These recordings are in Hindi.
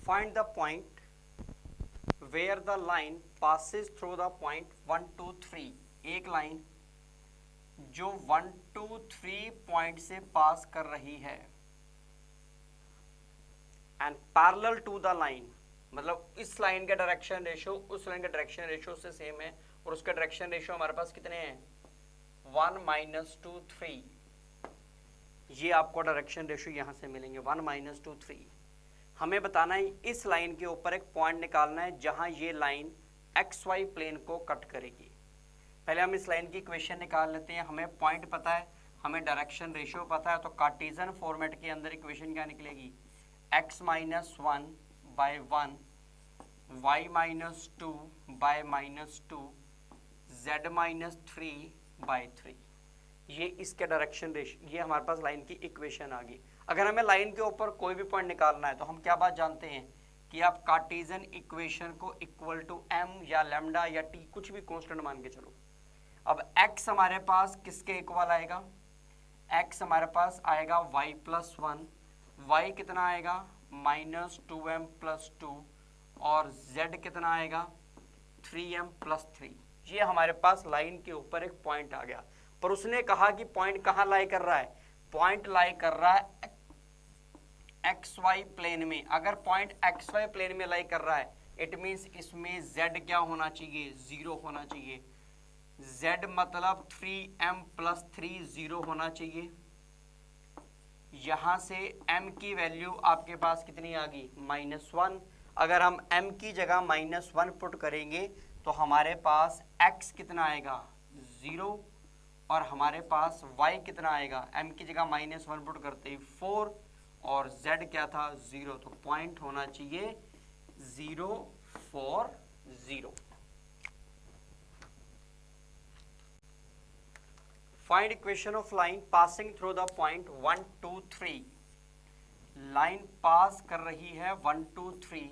Find the point where the line passes through the point 1 2 3। एक लाइन जो 1 2 3 पॉइंट से पास कर रही है and parallel to the line, मतलब इस लाइन का डायरेक्शन रेशियो उस लाइन का डायरेक्शन रेशियो से सेम है और उसका डायरेक्शन रेशियो हमारे पास कितने हैं 1 - 2 3। ये आपको डायरेक्शन रेशियो यहां से मिलेंगे 1 - 2 3। हमें बताना है इस लाइन के ऊपर एक पॉइंट निकालना है जहां ये लाइन एक्स वाई प्लेन को कट करेगी। पहले हम इस लाइन की इक्वेशन निकाल लेते हैं। हमें पॉइंट पता है, हमें डायरेक्शन रेशियो पता है, तो कार्टेशियन फॉर्मेट के अंदर इक्वेशन क्या निकलेगी x - 1 by 1 y - 2 by -2 z - 3 by 3। ये इसके डायरेक्शन रेशियो, ये हमारे पास लाइन की इक्वेशन आ गई। अगर हमें लाइन के ऊपर कोई भी पॉइंट निकालना है तो हम क्या बात जानते हैं कि आप कार्टेशियन इक्वेशन को इक्वल टू m या लैम्डा या t कुछ भी कांस्टेंट मान के चलो। अब x हमारे पास किसके इक्वल आएगा, x हमारे पास आएगा y + 1, y कितना आएगा -2m + 2 और z कितना आएगा 3m + 3। ये हमारे पास लाइन के ऊपर एक पॉइंट आ गया। पर उसने कहा कि पॉइंट कहाँ लाई कर रहा है, पॉइंट लाई कर रहा है एक्स वाई प्लेन में। अगर पॉइंट एक्स वाई प्लेन में लाई कर रहा है इट मींस इसमें z क्या होना चाहिए 0 होना चाहिए। z मतलब 3m + 3 0 होना चाहिए। यहां से m की वैल्यू आपके पास कितनी आ गई -1। अगर हम m की जगह -1 पुट करेंगे तो हमारे पास x कितना आएगा 0 और हमारे पास y कितना आएगा, m की जगह -1 पुट करते ही 4 और z क्या था 0। तो पॉइंट होना चाहिए 0 4 0। Find equation of line passing through the point 1 2 3। Line pass कर रही है 1 2 3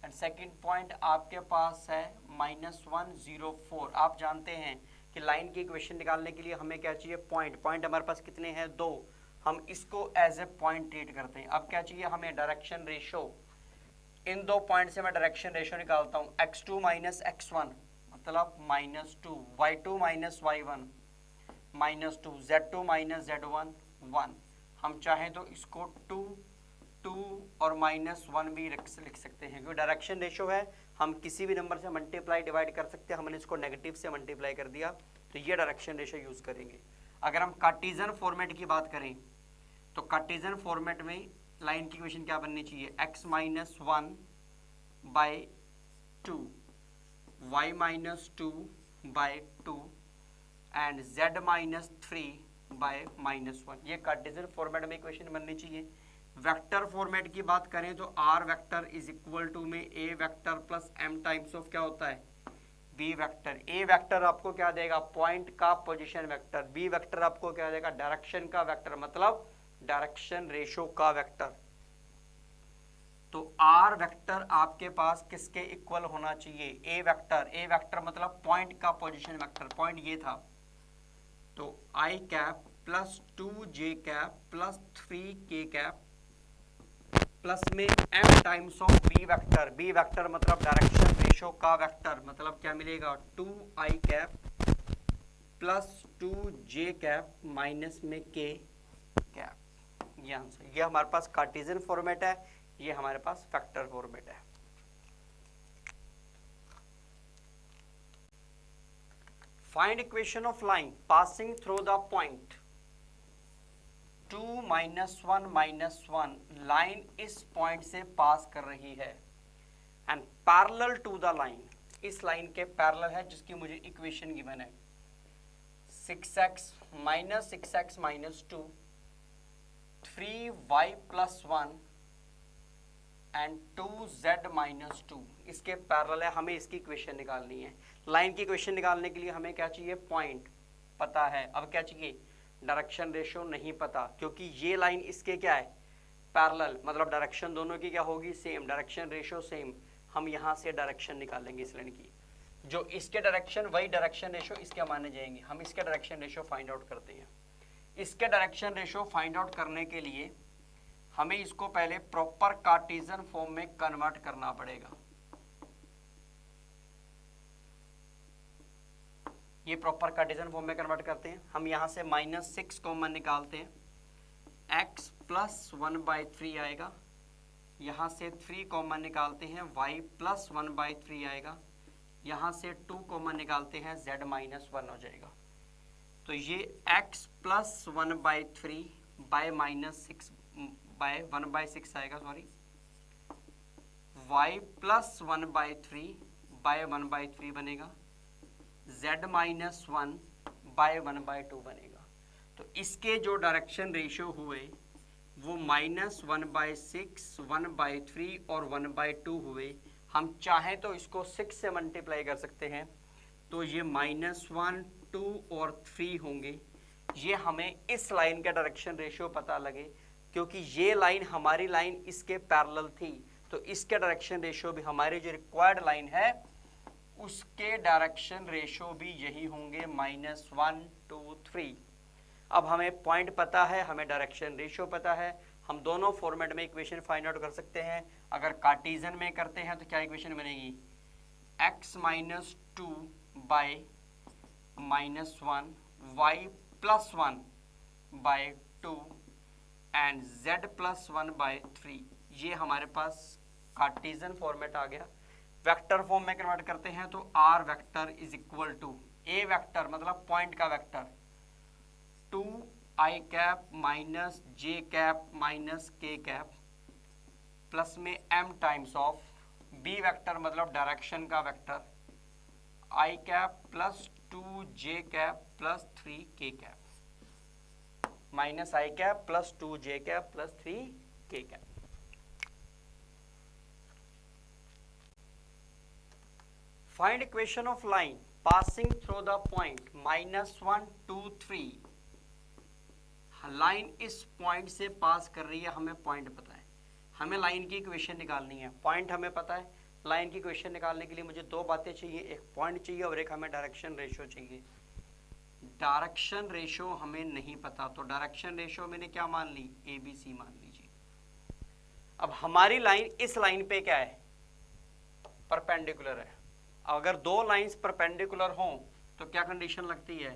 एंड सेकेंड पॉइंट आपके पास है -1 0 4। आप जानते हैं कि लाइन की इक्वेशन निकालने के लिए हमें क्या चाहिए पॉइंट। पॉइंट हमारे पास कितने हैं 2, हम इसको एज ए पॉइंट ट्रीट करते हैं। अब क्या चाहिए हमें डायरेक्शन रेशियो। इन दो पॉइंट से मैं डायरेक्शन रेशियो निकालता हूं x2 - x1 मतलब -2 y2 - y1 -2 z2 - z1 1। हम चाहें तो इसको 2 2 और -1 भी लिख सकते हैं क्योंकि डायरेक्शन रेशियो है, हम किसी भी नंबर से मल्टीप्लाई डिवाइड कर सकते हैं। हमने इसको नेगेटिव से मल्टीप्लाई कर दिया तो ये डायरेक्शन रेशियो यूज करेंगे। अगर हम कार्टेशियन फॉर्मेट की बात करें तो कार्टेशियन फॉर्मेट में लाइन की इक्वेशन क्या बननी चाहिए x - 1 by 2 y - 2 by 2 and z - 3 by -1। ये कार्टेशियन फॉर्मेट में इक्वेशन बननी चाहिए। वेक्टर फॉर्मेट की बात करें तो r vector is equal to में a vector plus m times of क्या होता है b वेक्टर। a वेक्टर आपको क्या देगा पॉइंट का पोजीशन वेक्टर, b वेक्टर आपको क्या देगा डायरेक्शन का वेक्टर मतलब डायरेक्शन रेशियो का वेक्टर। तो r वेक्टर आपके पास किसके इक्वल होना चाहिए a वेक्टर। a वेक्टर मतलब पॉइंट का पोजीशन वेक्टर, पॉइंट ये था तो i cap plus 2j cap plus 3k cap plus में m times of b vector. b vector मतलब डायरेक्शन रेशियो का वेक्टर मतलब क्या मिलेगा 2i cap plus 2j cap minus में k कैप। ये आंसर, ये हमारे पास कार्टेशियन फॉर्मेट है, ये हमारे पास वेक्टर फॉर्मेट है। Find equation of line passing through the point 2 - 1 - 1। Line इस पॉइंट से पास कर रही है and parallel to the line, इस लाइन के पैरेलल है जिसकी मुझे इक्वेशन गिवन है 6x - 6x - 2 3y + 1 and 2z - 2। इसके पैरेलल है, हमें इसकी इक्वेशन निकालनी है। लाइन की इक्वेशन निकालने के लिए हमें क्या चाहिए पॉइंट पता है। अब क्या चाहिए डायरेक्शन रेशियो नहीं पता क्योंकि ये लाइन इसके क्या है पैरेलल मतलब डायरेक्शन दोनों की क्या होगी सेम, डायरेक्शन रेशियो सेम। हम यहाँ से डायरेक्शन निकालेंगे इस लाइन की, जो इसके डायरेक्शन वही डायरेक्शन रेशियो इसके माने जाएंगे। हम इसके डायरेक्शन रेशियो फाइंड आउट करते हैं। इसके डायरेक्शन रेशियो फाइंड आउट करने के लिए हमें इसको पहले प्रॉपर कार्टेशियन फॉर्म में कन्वर्ट करना पड़ेगा। ये प्रॉपर कार्टेशियन फॉर्म में कन्वर्ट करते हैं। हम यहां से -6 कॉमन निकालते हैं, x + 1/3 आएगा। यहाँ से 3 कॉमन निकालते हैं, y + 1/3 आएगा। यहाँ से 2 कॉमन निकालते हैं, z - 1 हो जाएगा। तो ये x + 1/3 बाय -6 बाय 1/6 आएगा, सॉरी, y + 1/3 बाय 1/3 बनेगा, z - 1 बाय 1/2 बनेगा। तो इसके जो डायरेक्शन रेशियो हुए वो -1/6, 1/3 और 1/2 हुए। हम चाहें तो इसको 6 से मल्टीप्लाई कर सकते हैं, तो ये -1, 2 और 3 होंगे। ये हमें इस लाइन का डायरेक्शन रेशियो पता लगे, क्योंकि ये लाइन हमारी लाइन इसके पैरेलल थी, तो इसके डायरेक्शन रेशियो भी हमारी जो रिक्वायर्ड लाइन है उसके डायरेक्शन रेशियो भी यही होंगे, -1, 2, 3। अब हमें पॉइंट पता है, हमें डायरेक्शन रेशियो पता है, हम दोनों फॉर्मेट में इक्वेशन फाइंड आउट कर सकते हैं। अगर कार्टेशियन में करते हैं तो क्या इक्वेशन बनेगी, x - 2 by -1, y + 1/2 and z + 1/3। ये हमारे पास कार्टेशियन फॉर्मेट आ गया। वेक्टर फॉर्म में कन्वर्ट करते हैं तो r vector is equal to a vector मतलब पॉइंट का vector 2i cap minus j cap minus k cap plus में m times of b vector मतलब डायरेक्शन का vector i cap plus 2j cap plus 3k cap minus i cap plus 2j cap plus 3k cap. Find equation of line passing through the point -1, 2, 3। Line इस पॉइंट से पास कर रही है, हमें पॉइंट पता है, हमें लाइन की इक्वेशन निकालनी है। पॉइंट हमें पता है, लाइन की इक्वेशन निकालने के लिए मुझे दो बातें चाहिए, एक पॉइंट चाहिए और एक हमें डायरेक्शन रेशियो चाहिए। डायरेक्शन रेशियो हमें नहीं पता, तो डायरेक्शन रेशियो मैंने क्या मान ली, ABC मान लीजिए। अब हमारी लाइन इस लाइन पे क्या है, परपेंडिकुलर है। अगर दो लाइंस परपेंडिकुलर हों तो क्या कंडीशन लगती है,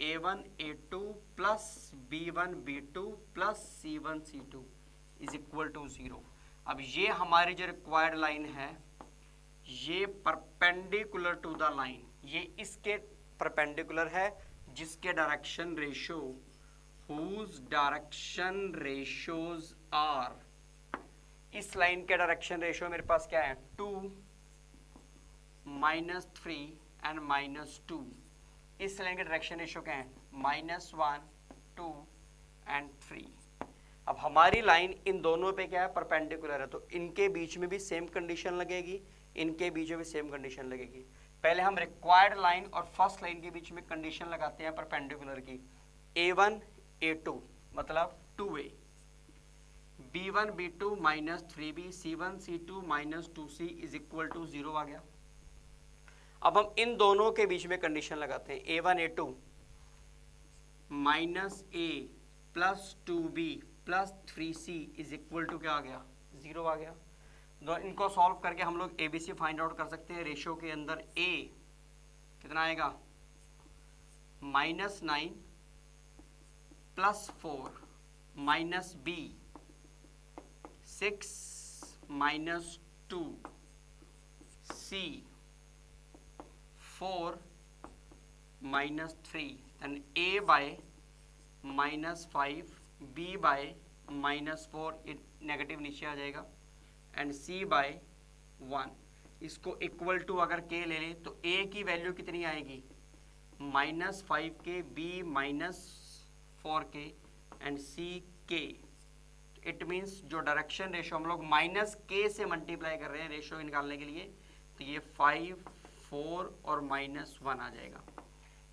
A1 A2 plus B1 B2 plus C1 C2 is equal to 0। अब ये हमारी जो रिक्वायर्ड लाइन है ये परपेंडिकुलर टू द लाइन, ये इसके परपेंडिकुलर है जिसके direction ratio whose direction ratios are, इस लाइन के डायरेक्शन रेशियो मेरे पास क्या है, 2, -3 एंड -2। इस लाइन के डायरेक्शन रेशियो क्या है, -1, 2 एंड 3। अब हमारी लाइन इन दोनों पे क्या है, परपेंडिकुलर है, तो इनके बीच में भी सेम कंडीशन लगेगी, इनके बीच में भी सेम कंडीशन लगेगी। पहले हम रिक्वायर्ड लाइन और फर्स्ट लाइन के बीच में कंडीशन लगाते हैं परपेंडिकुलर की, A1 A2 मतलब 2A, B1 B2 -3B, C1 C2 -2C is equal to 0 आ गया। अब हम इन दोनों के बीच में कंडीशन लगाते हैं, A1 A2 -A plus 2B plus 3C is equal to क्या आ गया, 0 आ गया। तो इनको सॉल्व करके हम लोग ABC फाइंड आउट कर सकते हैं। रेशियो के अंदर A कितना आएगा, -9 plus 4 minus B 6 -2 C 4 -3, then A by -5, B by -4, negative नीचे आ जाएगा, एंड C by 1। इसको इक्वल टू अगर K ले लें तो A की वैल्यू कितनी आएगी, -5K, B -4K and C K। It means जो डायरेक्शन रेशियो हम लोग -K से मल्टीप्लाई कर रहे हैं रेशियो निकालने के लिए, तो ये 5, 4 और -1 आ जाएगा।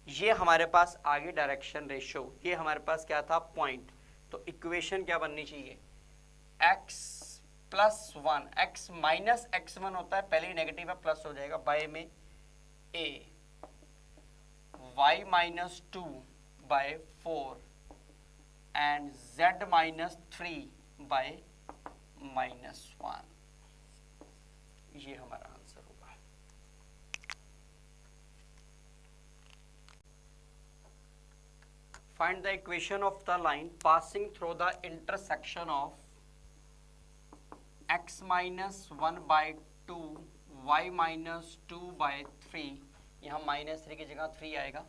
ये हमारे पास आगे डायरेक्शन रेशियो, ये हमारे पास क्या था, पॉइंट। तो इक्वेशन क्या बननी चाहिए, x + 1, x - x1 होता है, पहले ही नेगेटिव है, प्लस हो जाएगा, बाय में a, y -2 by 4 and z -3 by -1। ये हमारा आंसर होगा। Find the equation of the line passing through the intersection of x -1/2 y -2/3, यहाँ -3 की जगह 3 आएगा,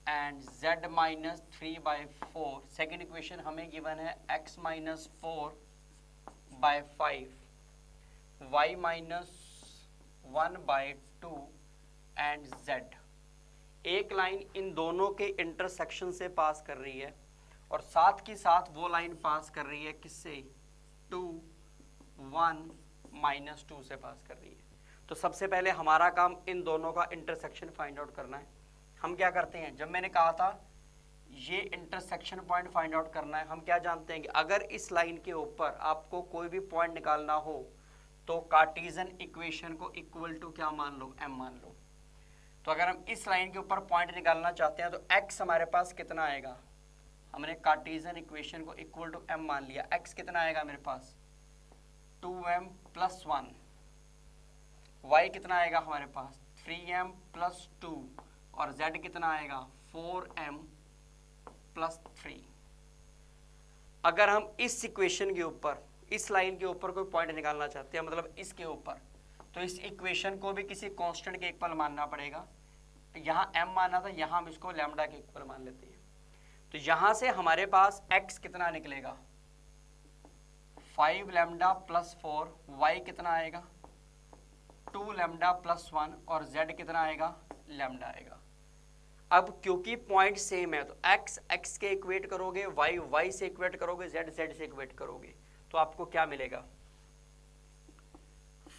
एंड z -3/4। सेकेंड इक्वेशन हमें गिवन है x -4/5 y -1/2 एंड z। एक लाइन इन दोनों के इंटरसेक्शन से पास कर रही है और साथ की साथ वो लाइन पास कर रही है किससे, 2 1 -2 से पास कर रही है। तो सबसे पहले हमारा काम इन दोनों का इंटरसेक्शन फाइंड आउट करना है। हम क्या करते हैं, जब मैंने कहा था ये इंटरसेक्शन पॉइंट फाइंड आउट करना है, हम क्या जानते हैं कि अगर इस लाइन के ऊपर आपको कोई भी पॉइंट निकालना हो तो कार्टेशियन इक्वेशन को इक्वल टू क्या मान लो, m मान लो। तो अगर हम इस लाइन के ऊपर पॉइंट निकालना चाहते हैं तो x हमारे पास कितना आएगा, हमने कार्टेशियन इक्वेशन को इक्वल टू m मान लिया, x कितना आएगा मेरे पास 2m + 1, y कितना आएगा हमारे पास 3m + 2 और z कितना आएगा 4m + 3। अगर हम इस इक्वेशन के ऊपर, इस लाइन के ऊपर कोई पॉइंट निकालना चाहते हैं, मतलब इसके ऊपर, तो इस इक्वेशन को भी किसी कांस्टेंट के इक्वल मानना पड़ेगा। यहाँ m माना था, यहाँ हम इसको लैम्डा के इक्वल मान लेते हैं। तो यहाँ से हमारे पास x कितना निकलेगा 5 लैम्डा + 4, y कितना आएगा 2 लैम्डा + 1 और z कितना आएगा लैम्डा आएगा। अब क्योंकि पॉइंट सेम है तो x x के इक्वेट करोगे, y y से इक्वेट करोगे, z z से इक्वेट करोगे, तो आपको क्या मिलेगा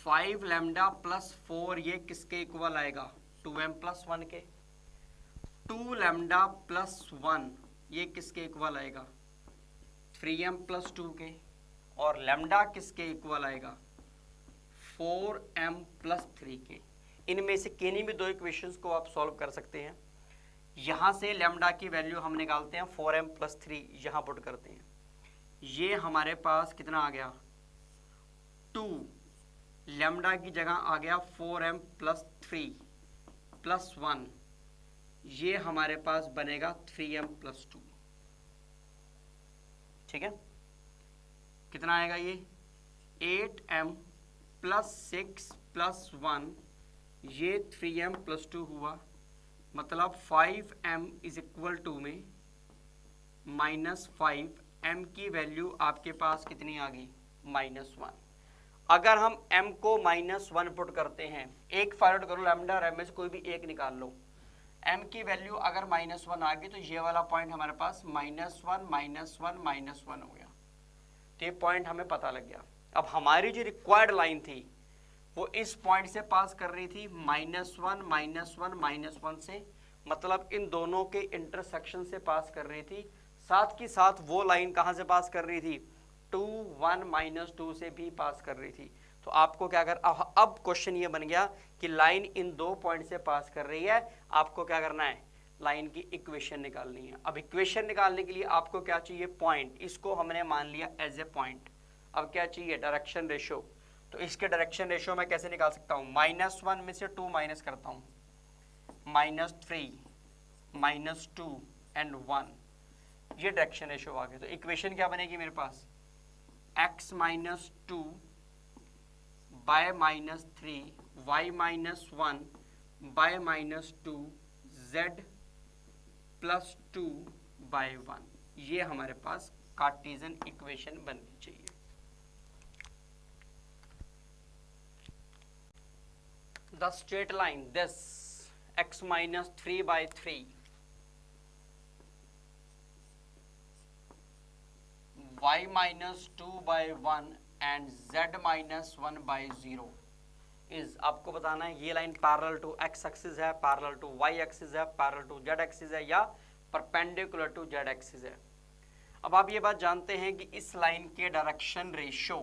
5 लैम्डा + 4 ये किसके इक्वल आएगा 2m + 1 के, 2 लैम्डा + 1 ये किसके इक्वल आएगा 3m + 2 के, और लैम्डा किसके इक्वल आएगा 4m + 3 के। इनमें से किन्हीं भी दो इक्वेशंस को आप सॉल्व कर सकते हैं। यहाँ से लैम्डा की वैल्यू हम निकालते हैं 4m + 3, यहाँ पुट करते हैं, ये हमारे पास कितना आ गया 2, लैम्डा की जगह आ गया 4m + 3 + 1, ये हमारे पास बनेगा 3m + 2। ठीक है, कितना आएगा ये 8m + 6 + 1, ये 3m + 2 हुआ, मतलब 5m = में -5, m की वैल्यू आपके पास कितनी आ गई -1। अगर हम m को -1 पुट करते हैं, एक फाइंड आउट करो लैम्डा और m में से कोई भी एक निकाल लो, m की वैल्यू अगर -1 आ गई तो ये वाला पॉइंट हमारे पास -1 -1 हो गया। तो ये पॉइंट हमें पता लग गया। अब हमारी जो रिक्वायर्ड लाइन थी वो इस पॉइंट से पास कर रही थी -1 से, मतलब इन दोनों के इंटरसेक्शन से पास कर रही थी। साथ की साथ वो लाइन कहाँ से पास कर रही थी 2 1 -2 से भी पास कर रही थी। तो आपको क्या कर, अब क्वेश्चन ये बन गया कि लाइन इन दो पॉइंट से पास कर रही है, आपको क्या करना है लाइन की इक्वेशन निकालनी है। अब इक्वेशन निकालने के लिए आपको क्या चाहिए पॉइंट, इसको हमने मान लिया एज ए पॉइंट। अब क्या चाहिए डायरेक्शन रेशो, तो इसके डायरेक्शन रेशो मैं कैसे निकाल सकता हूँ, -1 में से 2 माइनस करता हूँ, -3 -2 एंड 1, ये डायरेक्शन रेशो आ गया। तो इक्वेशन क्या बनेगी मेरे पास x -2 by -3 y -1 by -2 z + 2 by 1, ये हमारे पास कार्टेशियन इक्वेशन बननी चाहिए। The straight line this x -3/3 y -2/1 and z -1/0 is, आपको बताना है ये line parallel to x axis है, पैरेलल टू y एक्सिस है, पैरेलल टू z एक्सिस है या परपेंडिकुलर टू z एक्सिस है। अब आप ये बात जानते हैं कि इस लाइन के डायरेक्शन रेशो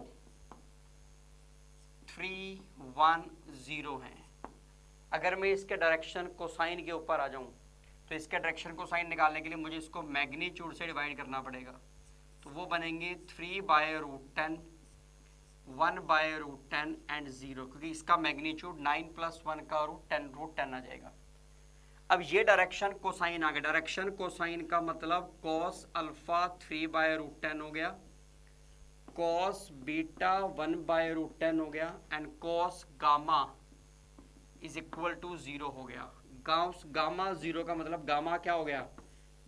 3 1 0 है। अगर मैं इसके डायरेक्शन कोसाइन के ऊपर आ जाऊं तो इसके डायरेक्शन कोसाइन निकालने के लिए मुझे इसको मैग्नीट्यूड से डिवाइड करना पड़ेगा। तो वो बनेंगे 3/√10, 1/√10 एंड 0, क्योंकि इसका मैग्नीट्यूड 9 + 1 का √10 आ जाएगा। अब ये डायरेक्शन कोसाइन आ गया। डायरेक्शन कोसाइन का मतलब कॉस अल्फा 3/√10 हो गया, कॉस बीटा 1/√10 हो गया and cos gamma is equal to 0 हो गया। गामा 0 का मतलब गामा क्या हो गया,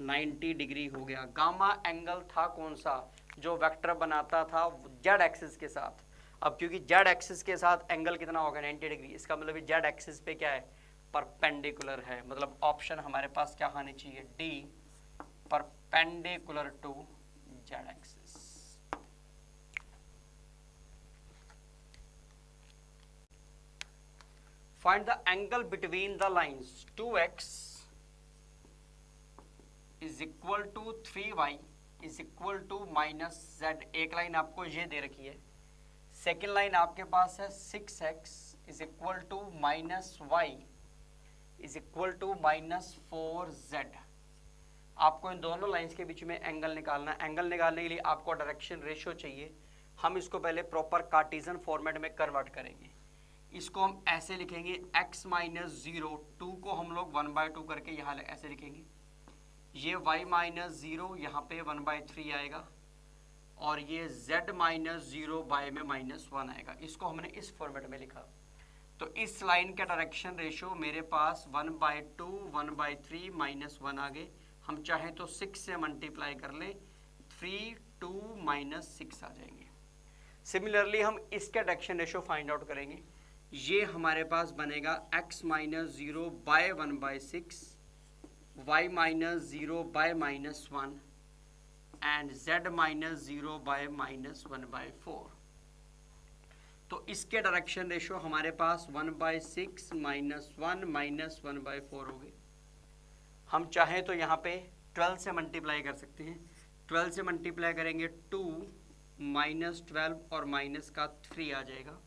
90 डिग्री हो गया। गामा एंगल था कौन सा, जो वेक्टर बनाता था जेड एक्सिस के साथ। अब क्योंकि जेड एक्सिस के साथ एंगल कितना होगा, 90 डिग्री, इसका मतलब जेड एक्सिस पे क्या है, परपेंडिकुलर है। मतलब ऑप्शन हमारे पास क्या आनी चाहिए, D, perpendicular to Z axis. Find the angle between the lines 2x is equal to 3y is equal to -z। एक लाइन आपको ये दे रखी है, सेकेंड लाइन आपके पास है 6x is equal to -y is equal to -4z। आपको इन दोनों लाइंस के बीच में एंगल निकालना है। एंगल निकालने के लिए आपको डायरेक्शन रेशियो चाहिए। हम इसको पहले प्रॉपर कार्टेशियन फॉर्मेट में कन्वर्ट करेंगे। इसको हम ऐसे लिखेंगे x - 0, 2 को हम लोग 1/2 करके यहाँ ऐसे लिखेंगे। ये y - 0 यहाँ पे 1/3 आएगा और ये z - 0 बाय में -1 आएगा। इसको हमने इस फॉर्मेट में लिखा। तो इस लाइन का डायरेक्शन रेशियो मेरे पास 1/2, 1/3, -1 आ गए। हम चाहें तो 6 से मल्टीप्लाई कर लें, 3, 2 - 6 आ जाएंगे। सिमिलरली हम इसका डायरेक्शन रेशियो फाइंड आउट करेंगे। ये हमारे पास बनेगा x - 0 by 1/6, y - 0 by -1 and z - 0 by -1/4। तो इसके डायरेक्शन रेशियो हमारे पास 1/6 -1 -1/4 हो गए। हम चाहें तो यहाँ पे 12 से मल्टीप्लाई कर सकते हैं। 12 से मल्टीप्लाई करेंगे 2 -12 और माइनस का 3 आ जाएगा।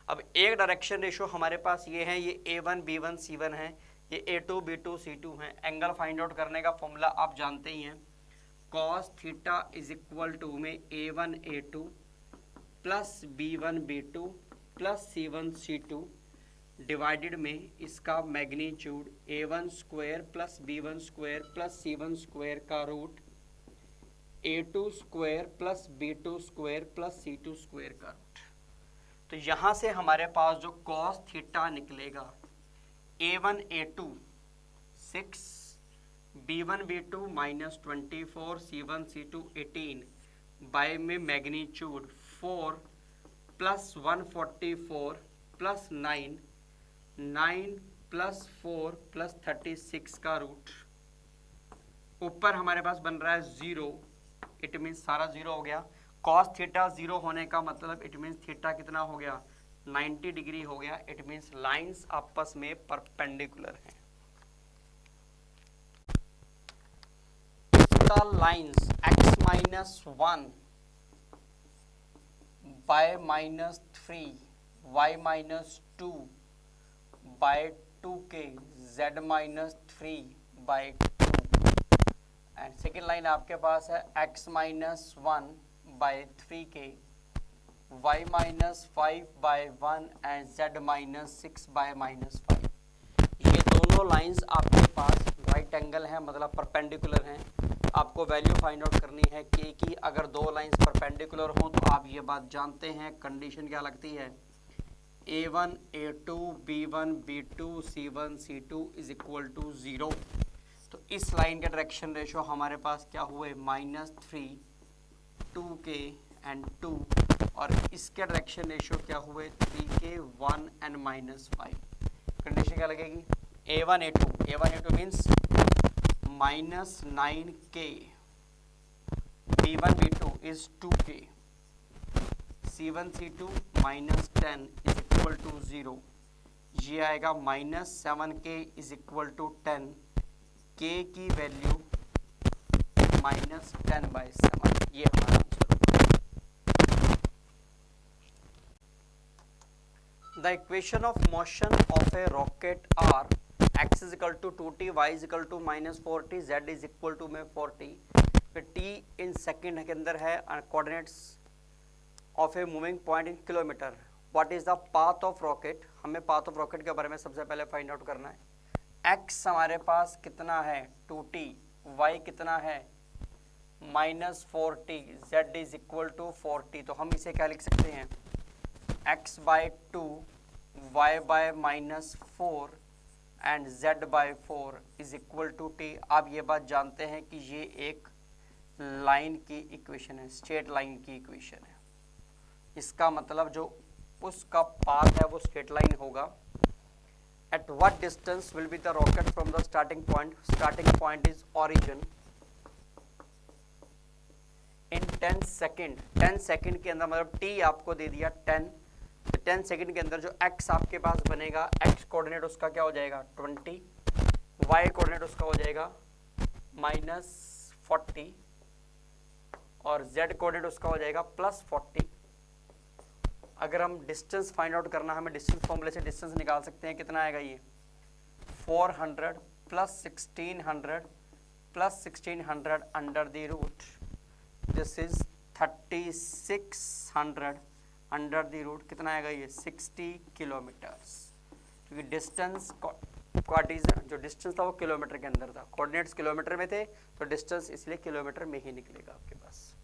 अब एक डायरेक्शन रेशियो हमारे पास ये है, ये A1 B1 C1 है, ये A2 B2 C2 है। एंगल फाइंड आउट करने का फॉर्मूला आप जानते ही हैं, cos theta is equal to में A1 A2 plus B1 B2 plus C1 C2 divided में इसका magnitude A1² plus B1² plus C1² का root A2² plus B2² plus C2² का रूट। तो यहाँ से हमारे पास जो cos थीटा निकलेगा, A1 A2 6, B1 B2 -24, C1 C2 18 bye में magnitude 4 plus 144 plus 9, 9 plus 4 plus 36 का रूट। ऊपर हमारे पास बन रहा है 0, इट मीन्स सारा 0 हो गया। cos थीटा 0 होने का मतलब इट मीन्स थीटा कितना हो गया, 90 डिग्री हो गया। इट मीन्स लाइंस आपस में परपेंडिकुलर हैं। The lines x - 1 by -3, y - 2 by 2k, z - 3 by 2 and second line आपके पास है x - 1 by 3k, y - 5 by 1 and z - 6 by -5। ये दोनों लाइंस आपके पास राइट एंगल हैं, मतलब परपेंडिकुलर हैं। आपको वैल्यू फाइंड आउट करनी है k की। अगर दो लाइंस परपेंडिकुलर हो तो आप ये बात जानते हैं, कंडीशन क्या लगती है, A1 A2 B1 B2 C1 C2 is equal to 0। तो इस लाइन का डायरेक्शन रेशियो हमारे पास क्या हुए, -3, 2k एंड 2, और इसके डायरेक्शन रेशियो क्या हुए, 3k 1 एंड -5। कंडीशन क्या लगेगी, A1 A2 means -9k, B1 B2 is 2k, C1 C2 -10 is equal to 0। ये आएगा -7k is equal to 10, k की वैल्यू -10/7। ये हमारा आंसर होगा। The equation of motion of a rocket are x = 2t, y = -40, z = 40 t in second के अंदर है, coordinates of a moving point in kilometer. What is the path of rocket, हमें पाथ ऑफ रॉकेट के बारे में सबसे पहले फाइंड आउट करना है। एक्स हमारे पास कितना है 2t, वाई कितना है -4t, z is equal to 4t। तो हम इसे क्या लिख सकते हैं, x by 2 y by -4 and z by 4 is equal to t। आप ये बात जानते हैं कि ये एक लाइन की इक्वेशन है, स्ट्रेट लाइन की इक्वेशन है। इसका मतलब जो उसका पाथ है वो स्ट्रेट लाइन होगा। At what distance will be the rocket from the starting point, starting point is origin in 10 second. 10 second के अंदर, मतलब t आपको दे दिया 10, तो 10 सेकेंड के अंदर जो x आपके पास बनेगा, x कोऑर्डिनेट उसका क्या हो जाएगा 20, y कोऑर्डिनेट उसका हो जाएगा -40 और z कोऑर्डिनेट उसका हो जाएगा +40। अगर हम डिस्टेंस फाइंड आउट करना, हमें डिस्टेंस फॉर्मूले से डिस्टेंस निकाल सकते हैं। कितना आएगा ये 400 + 1600 + 1600 under the root, this is 3600 under the root, कितना आएगा ये 60 किलोमीटर्स। क्योंकि डिस्टेंस कार्टेशियन जो डिस्टेंस था वो किलोमीटर के अंदर था, कोऑर्डिनेट्स किलोमीटर में थे, तो डिस्टेंस इसलिए किलोमीटर में ही निकलेगा आपके पास।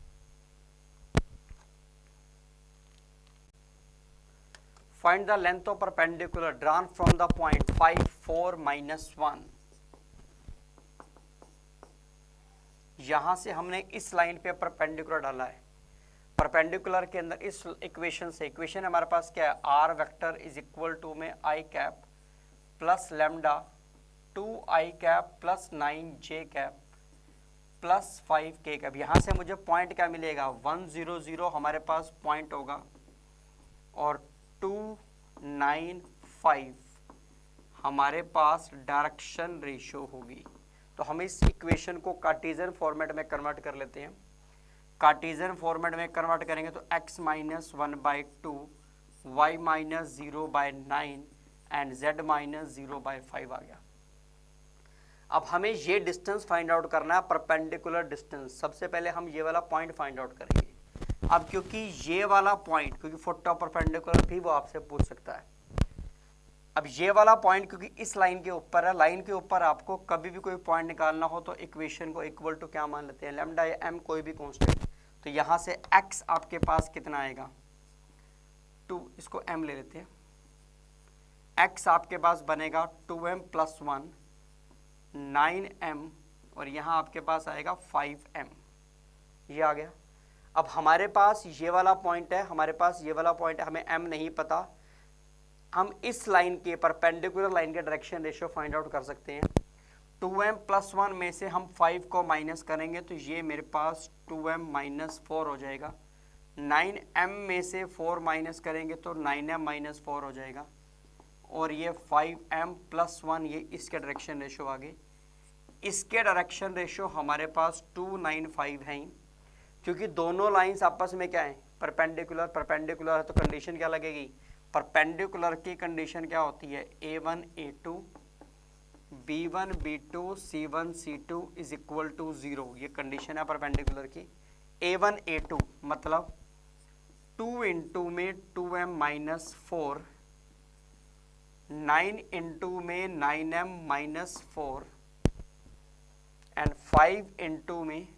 Find the length of perpendicular drawn from the point 5 4 -1। यहां से हमने इस लाइन पे परपेंडिकुलर डाला है। परपेंडिकुलर के अंदर इस इक्वेशन से, इक्वेशन हमारे पास क्या है, R vector is equal to में I cap plus lambda 2 I cap plus 9 J cap plus 5 K cap. यहाँ से मुझे पॉइंट क्या मिलेगा 1 0 0 हमारे पास पॉइंट होगा और 2 9 5 हमारे पास डायरेक्शन रेशियो होगी। तो हम इस इक्वेशन को कार्टेशियन फॉर्मेट में कन्वर्ट कर लेते हैं। कार्टेशियन फॉर्मेट में कन्वर्ट करेंगे तो x - 1/2 y - 0/9 एंड z - 0/5 आ गया। अब हमें ये डिस्टेंस फाइंड आउट करना है, परपेंडिकुलर डिस्टेंस। सबसे पहले हम ये वाला पॉइंट फाइंड आउट करेंगे। अब क्योंकि ये वाला पॉइंट, क्योंकि फुट ऑफ परपेंडिकुलर भी वो आपसे पूछ सकता है। अब ये वाला पॉइंट क्योंकि इस लाइन के ऊपर है, लाइन के ऊपर आपको कभी भी कोई पॉइंट निकालना हो तो इक्वेशन को इक्वल टू क्या मान लेते हैं, लैम्डा या m, कोई भी कांस्टेंट। तो यहाँ से x आपके पास कितना आएगा 2, इसको m ले लेते हैं। x आपके पास बनेगा 2m + 1 9m और यहाँ आपके पास आएगा 5m, ये आ गया। अब हमारे पास ये वाला पॉइंट है, हमारे पास ये वाला पॉइंट है, हमें m नहीं पता। हम इस लाइन के परपेंडिकुलर लाइन के डायरेक्शन रेशियो फाइंड आउट कर सकते हैं। 2m + 1 में से हम 5 को माइनस करेंगे तो ये मेरे पास 2m - 4 हो जाएगा। 9m में से 4 माइनस करेंगे तो 9m - 4 हो जाएगा और ये 5m + 1 ये इसके डायरेक्शन रेशियो आ गए। इसके डायरेक्शन रेशियो हमारे पास 295 हैं, क्योंकि दोनों लाइंस आपस में क्या है परपेंडिकुलर। परपेंडिकुलर है तो कंडीशन क्या लगेगी, परपेंडिकुलर की कंडीशन क्या होती है a1 a2 b1 b2 c1 c2 is equal to 0। ये कंडीशन है परपेंडिकुलर की। a1 a2 मतलब 2 इंटू में 2m - 4, 9 इंटू में 9m - 4 एंड 5 इंटू में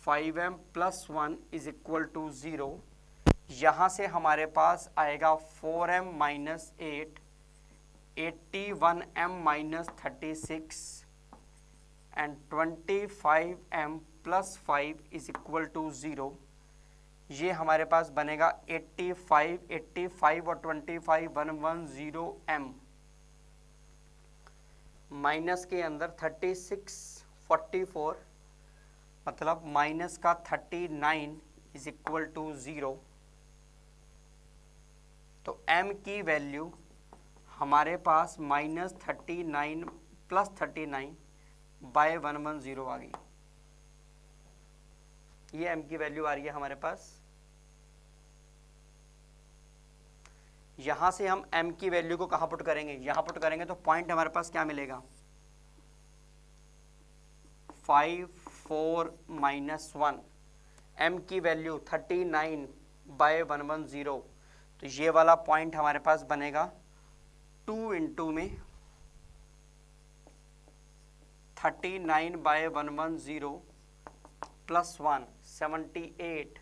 5m + 1 इज इक्वल टू 0। यहाँ से हमारे पास आएगा 4m - 8, 81m - 36 and 25m + 5 is equal to 0। ये हमारे पास बनेगा 85 और 25 110m माइनस के अंदर 36 44 मतलब माइनस का 39 इज इक्वल टू 0। तो m की वैल्यू हमारे पास -39 + 39/110 आ गई। ये m की वैल्यू आ रही है हमारे पास। यहां से हम m की वैल्यू को कहां पुट करेंगे, यहां पुट करेंगे तो पॉइंट हमारे पास क्या मिलेगा 5 4 माइनस 1, m की वैल्यू 39/110, तो ये वाला पॉइंट हमारे पास बनेगा 2 इंटू में 39/110 प्लस 1 78,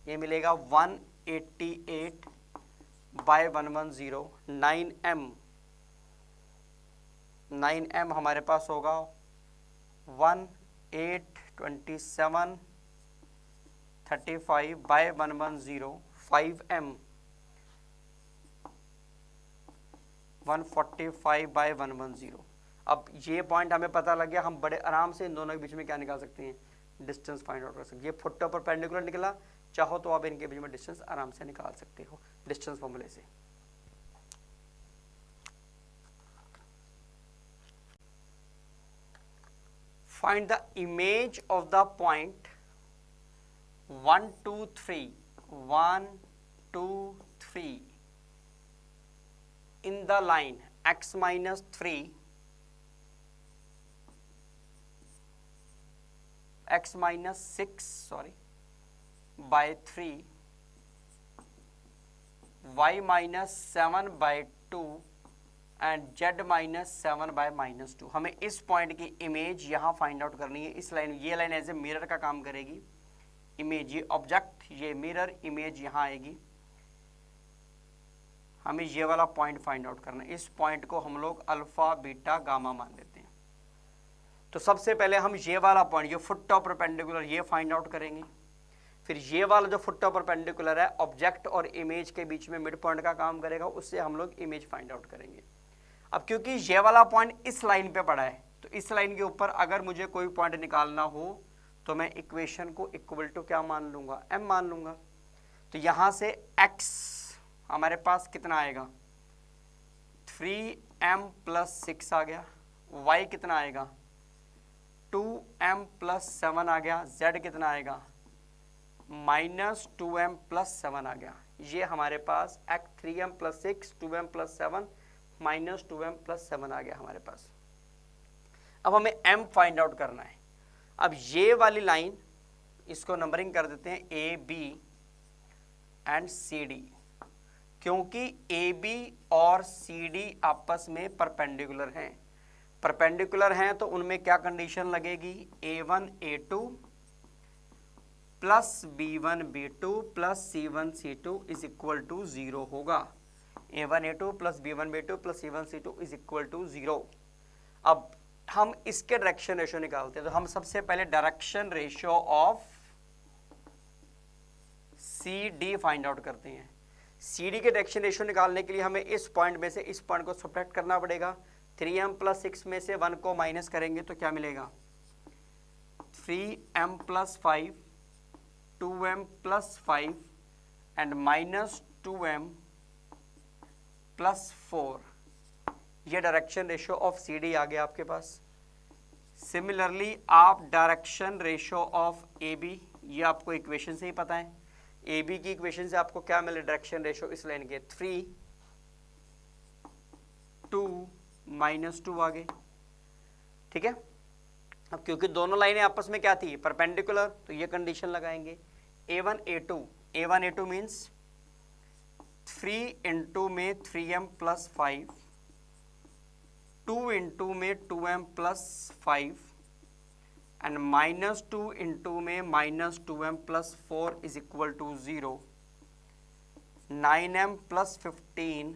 ये मिलेगा 188/110, 9m हमारे पास होगा 1827/110, 5m 145/110। अब ये पॉइंट हमें पता लग गया, हम बड़े आराम से इन दोनों के बीच में क्या निकाल सकते हैं, डिस्टेंस फाइंड आउट कर सकते हैं। ये फुट टॉप परपेंडिकुलर निकला, चाहो तो आप इनके बीच में डिस्टेंस आराम से निकाल सकते हो डिस्टेंस फॉर्मूले से। Find the image of the point 1 2 3 1 2 3 in the line x minus 3 x minus 6 by 3 y minus 7/2 and z minus 7/-2। हमें इस पॉइंट की इमेज यहाँ फाइंड आउट करनी है। इस लाइन, ये लाइन एज ए मिरर का काम करेगी। इमेज, ये ऑब्जेक्ट, ये मिरर इमेज यहाँ आएगी। हमें ये वाला पॉइंट फाइंड आउट करना है। इस पॉइंट को हम लोग अल्फा बीटा गामा मान लेते हैं। तो सबसे पहले हम ये वाला पॉइंट, ये फुट टॉप परपेंडिकुलर, ये फाइंड आउट करेंगे। फिर ये वाला जो फुट टॉप परपेंडिकुलर है, ऑब्जेक्ट और इमेज के बीच में मिड पॉइंट का काम करेगा, उससे हम लोग इमेज फाइंड आउट करेंगे। अब क्योंकि ये वाला पॉइंट इस लाइन पे पड़ा है, तो इस लाइन के ऊपर अगर मुझे कोई पॉइंट निकालना हो तो मैं इक्वेशन को इक्वल टू क्या मान लूंगा, m मान लूंगा। तो यहां से x हमारे पास कितना आएगा, 3m + 6 आ गया। y कितना आएगा, 2m + 7 आ गया। z कितना आएगा, -2m + 7 आ गया। ये हमारे पास 3m + 6 2m + 7 -2m + 7 आ गया हमारे पास। अब हमें m फाइंड आउट करना है। अब ये वाली लाइन, इसको नंबरिंग कर देते हैं a b and c d, क्योंकि a b और c d आपस में परपेंडिकुलर हैं। परपेंडिकुलर हैं तो उनमें क्या कंडीशन लगेगी, a1 a2 plus b1 b2 plus c1 c2 is equal to 0 होगा। a1 a2 plus b1 b2 plus c1 c2 is equal to 0। अब हम इसके डायरेक्शन रेशियो निकालते हैं। तो हम सबसे पहले direction ratio of C D find out करते हैं। सी डी के डायरेक्शन रेशियो निकालने के लिए हमें इस पॉइंट में से इस पॉइंट को सब्ट्रैक्ट करना पड़ेगा। 3m + 6 में से 1 को माइनस करेंगे तो क्या मिलेगा, 3m + 5 2m + 5 एंड -2m + 4। ये direction ratio of C D आ गया आपके पास। सिमिलरली आप direction ratio of A B, ये आपको इक्वेशन से ही पता है। ए बी की इक्वेशन से आपको क्या मिले, डायरेक्शन रेशियो इस लाइन के 3 2 -2 आ गए। ठीक है। अब क्योंकि दोनों लाइनें आपस में क्या थी, परपेंडिकुलर, तो ये कंडीशन लगाएंगे। a1 a2 मीन्स 3 इंटू में 3m + 5, 2 इंटू में 2m + 5 एंड -2 इंटू में -2m + 4 is equal to 0। 9m + 15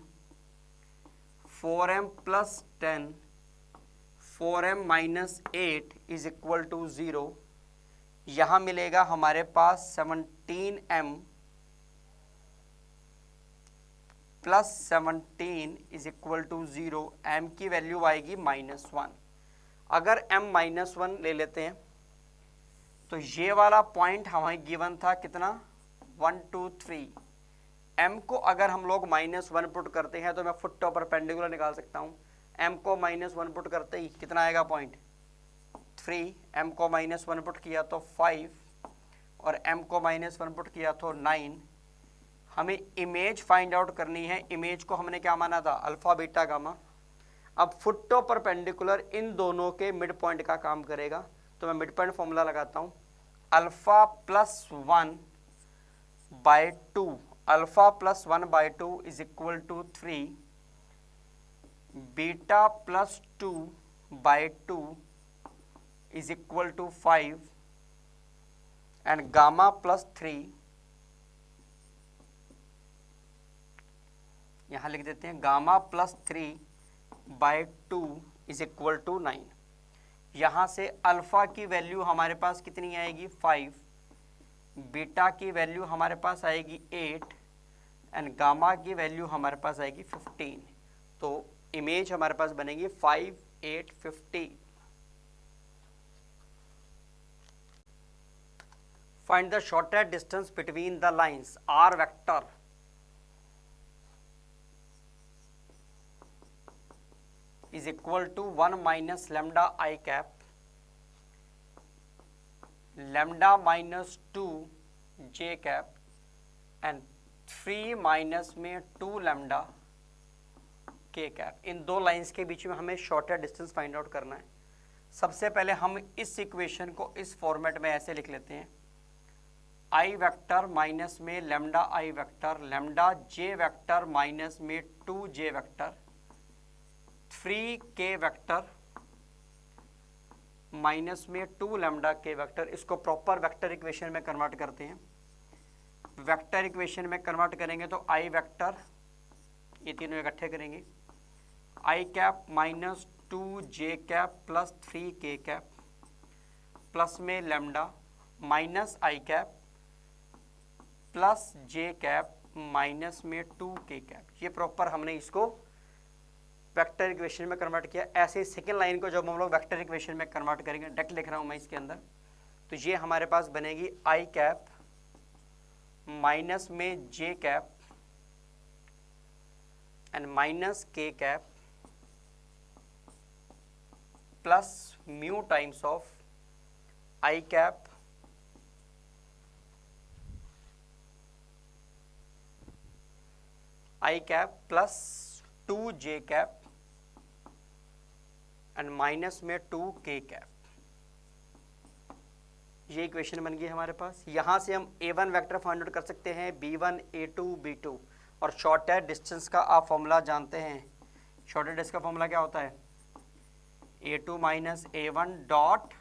4m + 10 4m - 8 is equal to 0। यहाँ मिलेगा हमारे पास 17m + 17 is equal to 0। m की वैल्यू आएगी -1। अगर m -1 ले लेते हैं तो ये वाला पॉइंट हमें गिवन था कितना, 1 2 3। m को अगर हम लोग -1 पुट करते हैं तो मैं फुट टॉप परपेंडिकुलर निकाल सकता हूँ। m को -1 पुट करते ही कितना आएगा पॉइंट, 3। m को -1 पुट किया तो 5 और m को -1 पुट किया तो 9। हमें इमेज फाइंड आउट करनी है। इमेज को हमने क्या माना था, अल्फा बीटा गामा। अब फुट टॉप परपेंडिकुलर इन दोनों के मिड पॉइंट का काम करेगा, तो मैं मिड पॉइंट फॉर्मूला लगाता हूँ, alpha plus 1/2, alpha plus 1/2 is equal to 3, beta plus 2/2 is equal to 5 and gamma plus 3, यहां लिख देते हैं gamma plus 3/2 is equal to 9। यहां से अल्फा की वैल्यू हमारे पास कितनी आएगी 5, बीटा की वैल्यू हमारे पास आएगी 8 एंड गामा की वैल्यू हमारे पास आएगी 15। तो इमेज हमारे पास बनेगी 5, 8, 15। Find the shorter distance between the lines are vector is equal to 1 minus lambda I cap, lambda minus 2 j cap and 3 minus में 2 लैम्डा k cap। इन दो लाइंस के बीच में हमें शॉर्टर डिस्टेंस फाइंड आउट करना है। सबसे पहले हम इस इक्वेशन को इस फॉर्मेट में ऐसे लिख लेते हैं, i वेक्टर माइनस में lambda i vector, lambda j vector minus में 2j vector, 3k vector minus में 2 लैम्डा k वेक्टर। इसको प्रॉपर वेक्टर इक्वेशन में कन्वर्ट करते हैं। वेक्टर इक्वेशन में कन्वर्ट करेंगे तो i वेक्टर, ये तीनों इकट्ठे करेंगे, i cap minus 2j cap plus 3k cap plus में lambda minus i cap plus j cap minus में 2k कैप। ये प्रॉपर हमने इसको वेक्टर इक्वेशन में कन्वर्ट किया। ऐसे सेकेंड लाइन को जब हम लोग वेक्टर इक्वेशन में कन्वर्ट करेंगे, डायरेक्ट लिख रहा हूं मैं इसके अंदर, तो ये हमारे पास बनेगी i कैप माइनस में j cap and minus k cap plus mu times of i cap plus 2j cap and minus में 2k कैप। ये इक्वेशन बन गई हमारे पास। यहां से हम a1 वेक्टर फाइंड आउट कर सकते हैं, b1, a2, b2, और शॉर्टर डिस्टेंस का आप फॉर्मूला जानते हैं। शॉर्टर डिस्टेंस का फॉर्मूला क्या होता है, a2 minus a1 dot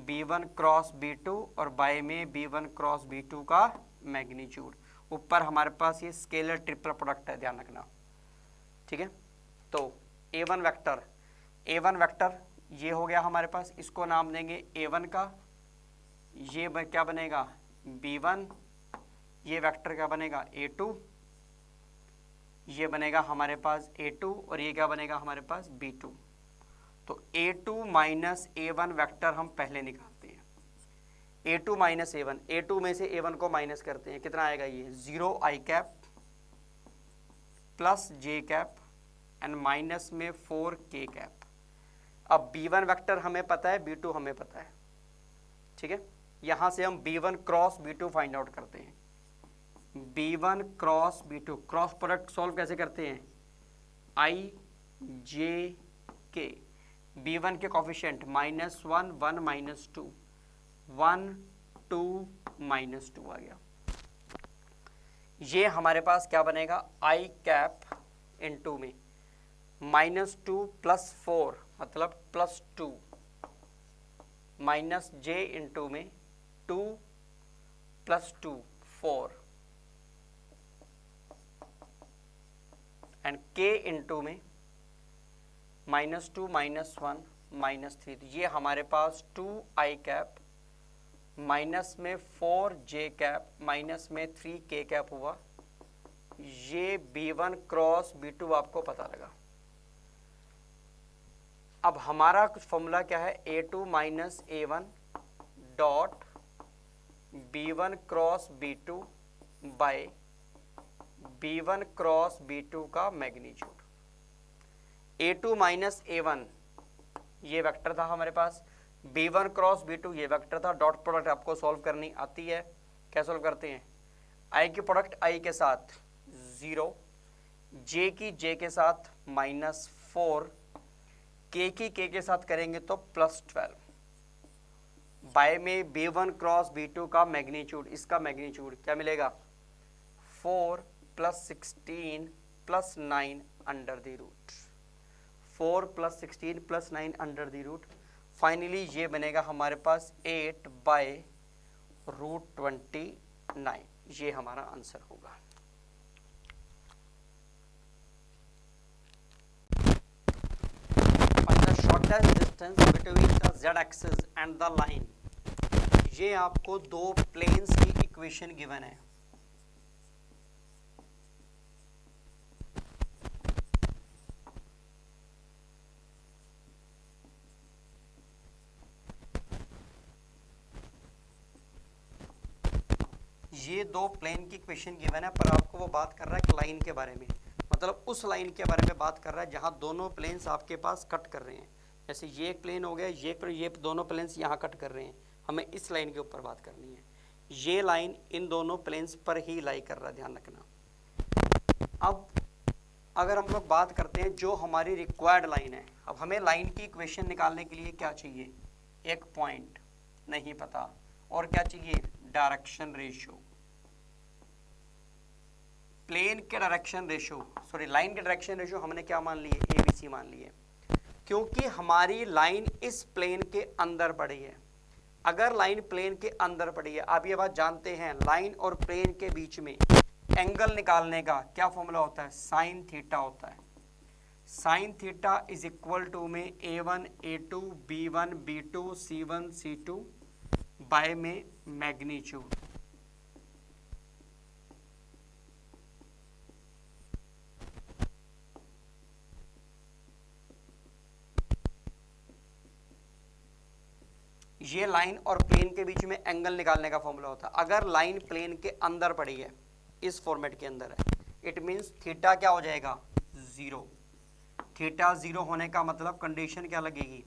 b1 cross b2 और बाय में b1 क्रॉस b2 का मैग्नीट्यूड। ऊपर हमारे पास ये स्केलर ट्रिपल प्रोडक्ट है, ध्यान रखना, ठीक है। तो a1 वेक्टर ये हो गया हमारे पास, इसको नाम देंगे a1 का, ये क्या बनेगा b1, ये वेक्टर क्या बनेगा a2, ये बनेगा हमारे पास a2 और ये क्या बनेगा हमारे पास b2। तो a2 माइनस a1 वेक्टर हम पहले निकालते हैं, a2 माइनस a1, a2 में से a1 को माइनस करते हैं, कितना आएगा ये 0 i cap plus j cap and minus में 4k कैप। अब b1 वेक्टर हमें पता है, b2 हमें पता है, ठीक है। यहां से हम b1 cross b2 find out करते हैं। b1 cross b2 cross product solve कैसे करते हैं, i j k, b1 के कोफिशिएंट -1, 1 माइनस 2, 1 2 माइनस 2 आ गया। ये हमारे पास क्या बनेगा i कैप इनटू में -2 प्लस 4 मतलब प्लस 2 माइनस j इंटू में 2 प्लस 2 4 एंड k इंटू में -2 माइनस 1 माइनस 3। तो ये हमारे पास 2i कैप माइनस में 4j कैप माइनस में 3k कैप हुआ। ये b1 क्रॉस b2 आपको पता लगा। अब हमारा कुछ फॉर्मूला क्या है, a2 minus a1 dot b1 cross b2 by b1 cross b2 का मैग्नीट्यूड। a2 माइनस a1 ये वेक्टर था हमारे पास, b1 क्रॉस b2 ये वेक्टर था। डॉट प्रोडक्ट आपको सॉल्व करनी आती है, क्या सॉल्व करते हैं, i की प्रोडक्ट i के साथ 0, j की j के साथ -4, k की k के साथ करेंगे तो +12। बाय में B1 क्रॉस B2 का मैग्नीट्यूड, इसका मैग्नीट्यूड क्या मिलेगा 4 + 16 + 9 under the root, 4 + 16 + 9 under the root. Finally ये बनेगा हमारे पास 8/√29, ये हमारा आंसर होगा। Shortest distance between the z axis and the line, ये आपको दो प्लेन्स की इक्वेशन गिवन है। ये दो प्लेन की इक्वेशन गिवन है, पर आपको वो बात कर रहा है एक लाइन के बारे में, मतलब उस लाइन के बारे में बात कर रहा है जहां दोनों प्लेन्स आपके पास कट कर रहे हैं। जैसे ये एक प्लेन हो गया, ये दोनों प्लेन्स यहाँ कट कर रहे हैं, हमें इस लाइन के ऊपर बात करनी है। ये लाइन इन दोनों प्लेन्स पर ही लाई कर रहा है, ध्यान रखना। अब अगर हम लोग बात करते हैं जो हमारी रिक्वायर्ड लाइन है, अब हमें लाइन की इक्वेशन निकालने के लिए क्या चाहिए, एक पॉइंट नहीं पता, और क्या चाहिए डायरेक्शन रेशियो, प्लेन के डायरेक्शन रेशियो, सॉरी लाइन के डायरेक्शन रेशियो हमने क्या मान लिए, ABC मान लिए, क्योंकि हमारी लाइन इस प्लेन के अंदर पड़ी है। अगर लाइन प्लेन के अंदर पड़ी है, आप ये बात जानते हैं, लाइन और प्लेन के बीच में एंगल निकालने का क्या फॉर्मूला होता है, साइन थीटा होता है। Sine theta is equal to में A1 A2 B1 B2 C1 C2 bye में मैग्नीट्यूड। ये लाइन और प्लेन के बीच में एंगल निकालने का फॉर्मूला होता है। अगर लाइन प्लेन के अंदर पड़ी है, इस फॉर्मेट के अंदर है, इट मींस थीटा क्या हो जाएगा 0। थीटा 0 होने का मतलब कंडीशन क्या लगेगी,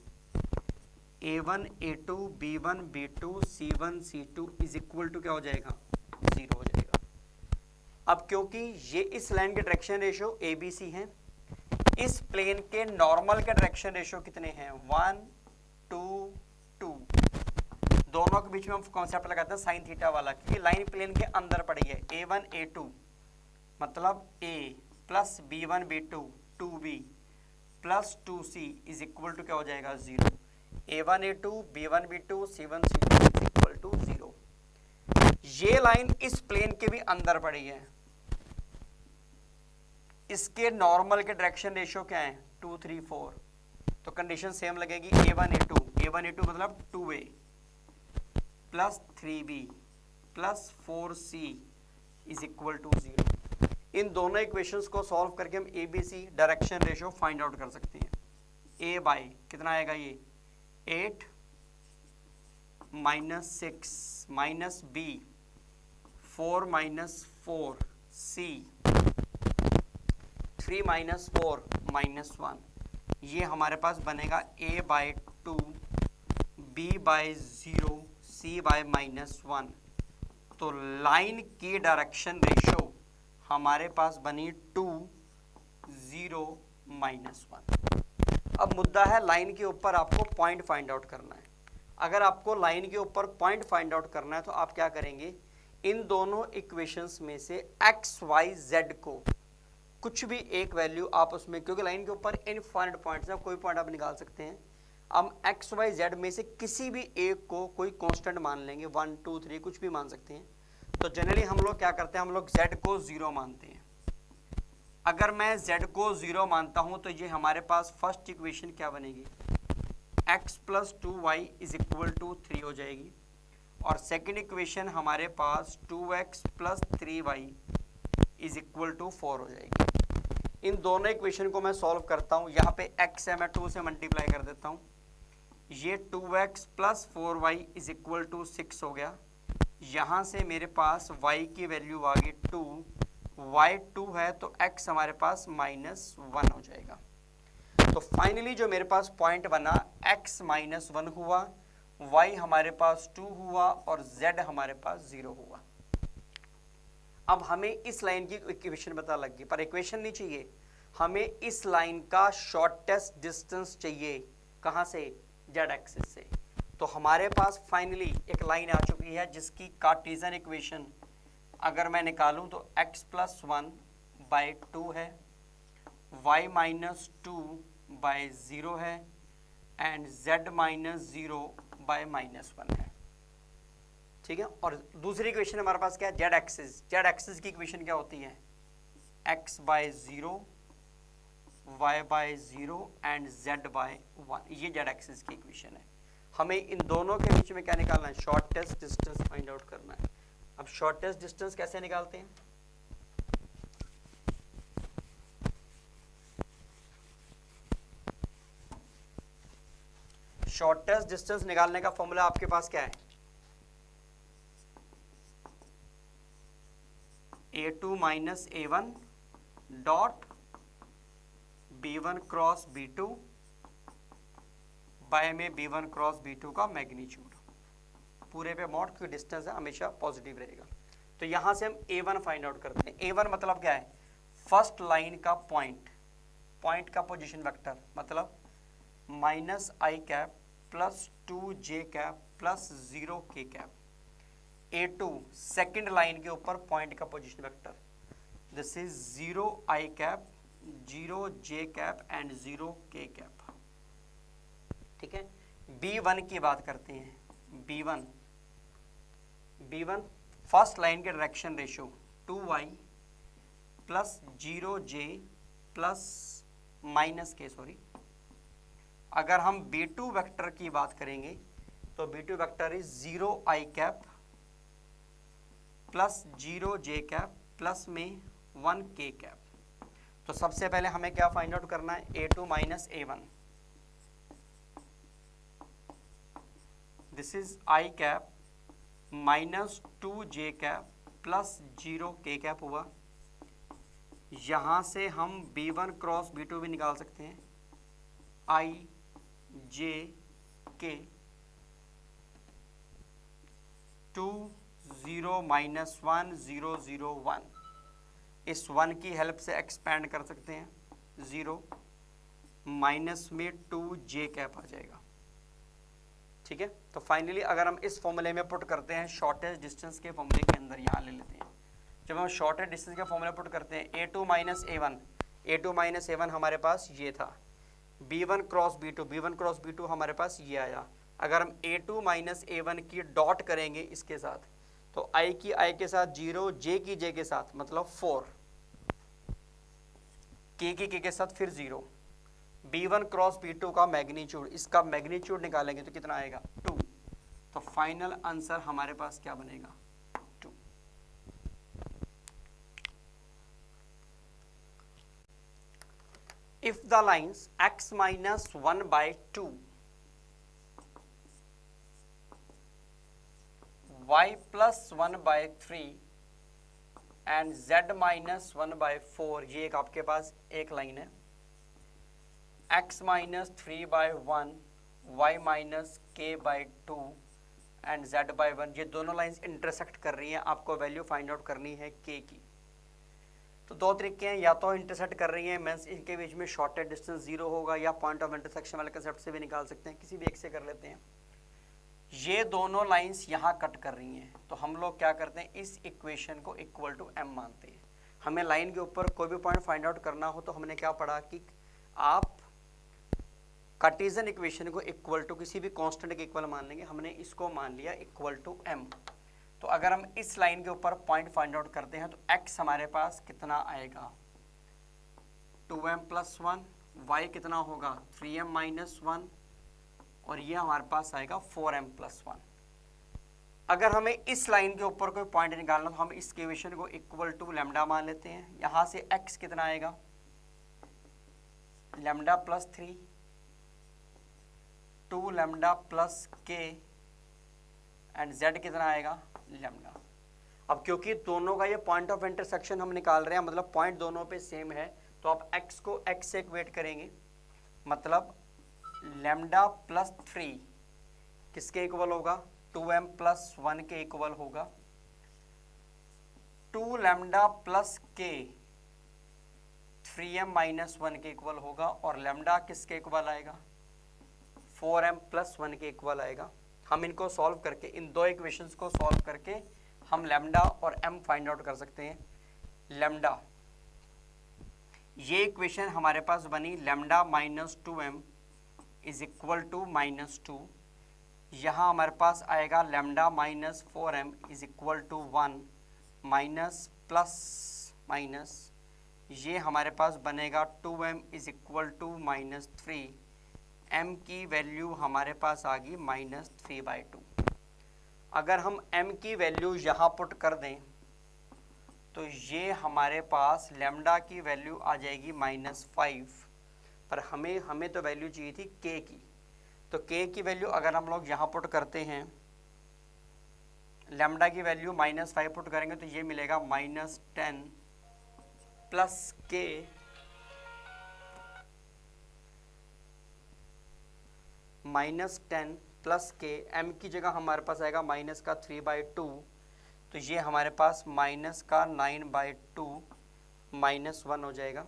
A1 A2 B1 B2 C1 C2 is equal to क्या हो जाएगा 0 हो जाएगा। अब क्योंकि ये इस लाइन के डायरेक्शन रेशियो ABC है, इस प्लेन के नॉर्मल के डायरेक्शन रेशियो कितने हैं 1 2 2, दोनों के बीच में हम कॉन्सेप्ट लगाते हैं साइन थीटा वाला, क्योंकि लाइन प्लेन के अंदर पड़ी है। A1 A2 मतलब A plus B1 B2 2B plus 2C is equal to क्या हो जाएगा 0। A1 A2 B1 B2 C1 C2 is equal to 0। ये लाइन इस प्लेन के भी अंदर पड़ी है, इसके नॉर्मल के डायरेक्शन रेशियो क्या है 2 3 4, तो कंडीशन सेम लगेगी। A1 A2 मतलब 2A plus 3B plus 4C is equal to 0। इन दोनों इक्वेशंस को सॉल्व करके हम ABC direction ratio find out कर सकते हैं। A बाय कितना आएगा, ये 8 - 6 माइनस B 4 - 4 C 3 - 4 -1, ये हमारे पास बनेगा A/2 B/0 C/-1। तो लाइन की डायरेक्शन रेशियो हमारे पास बनी 2 0 -1। अब मुद्दा है लाइन के ऊपर आपको पॉइंट फाइंड आउट करना है। अगर आपको लाइन के ऊपर पॉइंट फाइंड आउट करना है तो आप क्या करेंगे, इन दोनों इक्वेशंस में से x y z को कुछ भी एक वैल्यू आप उसमें, क्योंकि लाइन के ऊपर इनफाइनाइट पॉइंट्स हैं, कोई पॉइंट आप निकाल सकते हैं, हम x y z में से किसी भी एक को कोई कांस्टेंट मान लेंगे, 1 2 3 कुछ भी मान सकते हैं। तो जनरली हम लोग क्या करते हैं, हम लोग z को 0 मानते हैं। अगर मैं z को 0 मानता हूं तो ये हमारे पास फर्स्ट इक्वेशन क्या बनेगी, x + 2y is equal to 3 हो जाएगी, और सेकेंड इक्वेशन हमारे पास 2x + 3y is equal to 4 हो जाएगी। इन दोनों इक्वेशन को मैं सॉल्व करता हूं, यहाँ पे x है, मैं 2 से मल्टीप्लाई कर देता हूं, ये 2x + 4y is equal to 6 हो गया। यहाँ से मेरे पास y की वैल्यू आ गई 2, y 2 है तो x हमारे पास -1 हो जाएगा। तो फाइनली जो मेरे पास पॉइंट बना x -1 हुआ, y हमारे पास 2 हुआ और z हमारे पास 0 हुआ। अब हमें इस लाइन की इक्वेशन पता लग गई, पर इक्वेशन नहीं चाहिए, हमें इस लाइन का शॉर्टेस्ट डिस्टेंस चाहिए। कहाँ से, z एक्सिस से। तो हमारे पास फाइनली एक लाइन आ चुकी है जिसकी कार्टेशियन इक्वेशन अगर मैं निकालूं तो x प्लस 1/2 है, y माइनस 2/0 है एंड z माइनस 0/-1 है। ठीक है, और दूसरी इक्वेशन हमारे पास क्या है, जेड एक्सिस की इक्वेशन क्या होती है, x/0 y/0 एंड z/1, ये जेड एक्सिस की इक्वेशन है। हमें इन दोनों के बीच में क्या निकालना है, शॉर्टेस्ट डिस्टेंस फाइंड आउट करना है। अब शॉर्टेस्ट डिस्टेंस कैसे निकालते हैं, शॉर्टेस्ट डिस्टेंस निकालने का फॉर्मूला आपके पास क्या है, a2 minus a1 dot b1 cross b2 bye में b1 क्रॉस b2 का मैग्नीट्यूड, पूरे पे मॉड की डिस्टेंस है हमेशा पॉजिटिव रहेगा। तो यहां से हम a1 फाइंड आउट करते हैं। a1 मतलब क्या है, फर्स्ट लाइन का पॉइंट का पोजीशन वेक्टर, मतलब minus i cap plus 2j cap plus 0k cap. a2 second line के ऊपर पॉइंट का position vector, this is 0i cap 0j cap and 0k cap. ठीक है, b1 की बात करते हैं। b1 फर्स्ट लाइन के direction ratio 2y plus 0j plus -k, अगर हम b2 वेक्टर की बात करेंगे तो b2 vector is 0i cap plus 0j cap plus में 1k कैप। तो सबसे पहले हमें क्या फाइंड आउट करना है, a2 minus a1, this is i cap minus 2j cap plus 0k cap हुआ। यहां से हम b1 क्रॉस b2 भी निकाल सकते हैं, i j k 2 0 माइनस 1 0 0 1, इस 1 की हेल्प से एक्सपेंड कर सकते हैं, 0 माइनस में 2j कैप आ जाएगा। ठीक है, तो फाइनली अगर हम इस फॉर्मूले में पुट करते हैं शॉर्टेस्ट डिस्टेंस के फॉर्मूले के अंदर, यहाँ ले लेते हैं, जब हम शॉर्टेस्ट डिस्टेंस के फॉर्मूले पुट करते हैं a2 माइनस a1 हमारे पास ये था, b1 क्रॉस b2 हमारे पास ये आया। अगर हम a2 माइनस a1 की डॉट करेंगे इसके साथ, तो i की i के साथ 0, j की j के साथ मतलब 4, k की k के साथ फिर 0, b1 क्रॉस b2 का मैग्नीट्यूड, इसका मैग्नीट्यूड निकालेंगे तो कितना आएगा, 2। तो फाइनल आंसर हमारे पास क्या बनेगा, 2। If the lines x minus 1/2, y plus 1/3 and z minus 1/4, ये एक आपके पास एक लाइन है, x minus 3/1, y minus k/2 and z/1, ये दोनों लाइंस इंटरसेक्ट कर रही हैं, आपको वैल्यू फाइंड आउट करनी है k की। तो दो तरीके हैं, या तो इंटरसेक्ट कर रही हैं मीन्स इनके बीच में शॉर्टेस्ट डिस्टेंस 0 होगा, या पॉइंट ऑफ इंटरसेक्शन वाले कंसेप्ट से भी निकाल सकते हैं, किसी भी एक से कर लेते हैं। ये दोनों लाइंस यहाँ कट कर रही हैं, तो हम लोग क्या करते हैं, इस इक्वेशन को इक्वल टू m मानते हैं। हमें लाइन के ऊपर कोई भी पॉइंट फाइंड आउट करना हो तो हमने क्या पढ़ा कि आप कार्टेशियन इक्वेशन को इक्वल टू किसी भी कांस्टेंट के इक्वल मान लेंगे, हमने इसको मान लिया इक्वल टू m। तो अगर हम इस लाइन के ऊपर पॉइंट फाइंड आउट करते हैं तो x हमारे पास कितना आएगा, 2m प्लस 1, y कितना होगा 3m माइनस 1, और ये हमारे पास आएगा 4m प्लस 1। अगर हमें इस लाइन के ऊपर कोई पॉइंट निकालना तो हम इस इक्वेशन को इक्वल टू लैम्डा मान लेते हैं। यहाँ से x कितना आएगा, lambda plus 3, 2 lambda plus k and z कितना आएगा, लैम्डा। अब क्योंकि दोनों का ये पॉइंट ऑफ इंटरसेक्शन हम निकाल रहे हैं, मतलब पॉइंट दोनों पे सेम है, तो आप x को x से इक्वेट करेंगे, मतलब लैम्डा प्लस 3 किसके इक्वल होगा, 2m प्लस 1 के इक्वल होगा। 2 lambda plus k 3m minus 1 के इक्वल होगा, और लैम्डा किसके इक्वल आएगा, 4m प्लस 1 के इक्वल आएगा। हम इनको सॉल्व करके, इन दो इक्वेशंस को सॉल्व करके हम लैम्डा और m फाइंड आउट कर सकते हैं। लैम्डा, ये इक्वेशन हमारे पास बनी, lambda minus 2m is equal to minus 2। यहाँ हमारे पास आएगा lambda minus 4m is equal to 1 minus plus minus, ये हमारे पास बनेगा 2m is equal to minus 3। m की वैल्यू हमारे पास आ गई माइनस 3/2। अगर हम m की वैल्यू यहाँ पुट कर दें तो ये हमारे पास लैम्डा की वैल्यू आ जाएगी -5, पर हमें तो वैल्यू चाहिए थी k की। तो k की वैल्यू अगर हम लोग यहाँ पुट करते हैं, लैम्डा की वैल्यू -5 पुट करेंगे तो ये मिलेगा -10 प्लस k -10 प्लस के, m की जगह हमारे पास आएगा माइनस का 3/2, तो ये हमारे पास माइनस का 9/2 -1 हो जाएगा।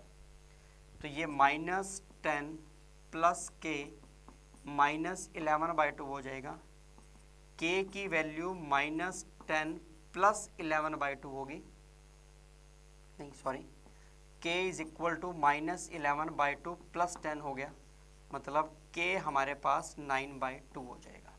तो ये -10 प्लस के -11/2 हो जाएगा। k की वैल्यू -10 प्लस 11/2 होगी, नहीं sorry, k is equal to -11/2 plus 10 हो गया, मतलब k हमारे पास 9/2 हो जाएगा।